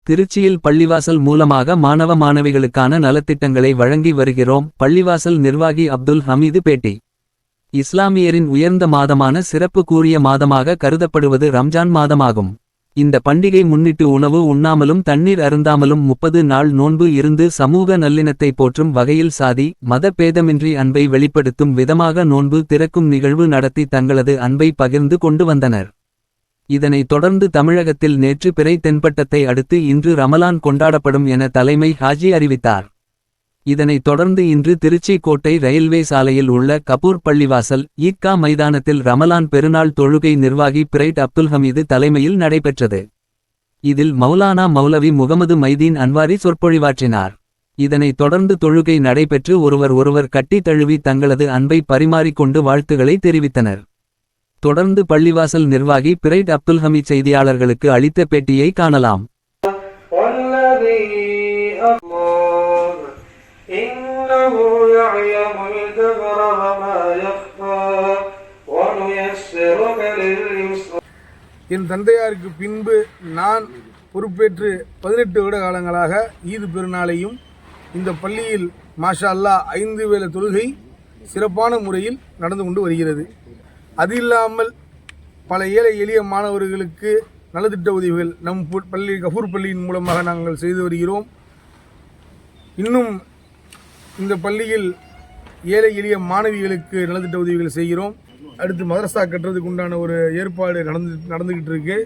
திருச்சியில் பள்ளிவாசல் மூலமாக மாணவ மாணவிகளுக்கான நலத்திட்டங்களை வழங்கி வருகிறோம். பள்ளிவாசல் நிர்வாகி அப்துல் ஹமீது பேட்டி. இஸ்லாமியரின் உயர்ந்த மாதமான சிறப்பு கூறிய மாதமாக கருதப்படுவது ரம்ஜான் மாதமாகும். இந்த பண்டிகை முன்னிட்டு உணவு உண்ணாமலும் தண்ணீர் அருந்தாமலும் 30 நாள் நோன்பு இருந்து சமூக நல்லிணத்தை போற்றும் வகையில் சாதி மத பேதமின்றி அன்பை வெளிப்படுத்தும் விதமாக நோன்பு திறக்கும் நிகழ்வு நடத்தி தங்களது அன்பை பகிர்ந்து கொண்டு வந்தனர். இதனைத் தொடர்ந்து தமிழகத்தில் நேற்று பிறை தென்பட்டத்தை அடுத்து இன்று ரமலான் கொண்டாடப்படும் என தலைமை ஹாஜி அறிவித்தார். இதனைத் தொடர்ந்து இன்று திருச்சி கோட்டை ரயில்வே சாலையில் உள்ள கபூர் பள்ளிவாசல் ஈத்கா மைதானத்தில் ரமலான் பெருநாள் தொழுகை நிர்வாகி பிரைட் அப்துல் ஹமீது தலைமையில் நடைபெற்றது. இதில் மௌலானா மௌலவி முகமது மைதீன் அன்வாரி சொற்பொழிவாற்றினார். இதனைத் தொடர்ந்து தொழுகை நடைபெற்று ஒருவர் கட்டி தழுவி தங்களது அன்பை பரிமாறிக்கொண்டு வாழ்த்துக்களை தெரிவித்தனர். தொடர்ந்து பள்ளிவாசல் நிர்வாகி பிரைட் அப்துல் ஹமீத் செய்தியாளர்களுக்கு அளித்த பேட்டியை காணலாம். என் தந்தையாருக்கு பின்பு நான் பொறுப்பேற்று 18 வருட காலங்களாக ஈது பெருநாளையும் இந்த பள்ளியில் மாஷா அல்லாஹ் 5 வேளை தொழுகை சிறப்பான முறையில் நடந்து கொண்டு வருகிறது. அது இல்லாமல் பல ஏழை எளிய மாணவர்களுக்கு நலத்திட்ட உதவிகள் நம் பள்ளி கபூர் பள்ளியின் மூலமாக நாங்கள் செய்து வருகிறோம். இன்னும் இந்த பள்ளியில் ஏழை எளிய மாணவிகளுக்கு நலத்திட்ட உதவிகள் செய்கிறோம். அடுத்து மதரசா கட்டுறதுக்கு உண்டான ஒரு ஏற்பாடு நடந்துக்கிட்டு இருக்கு.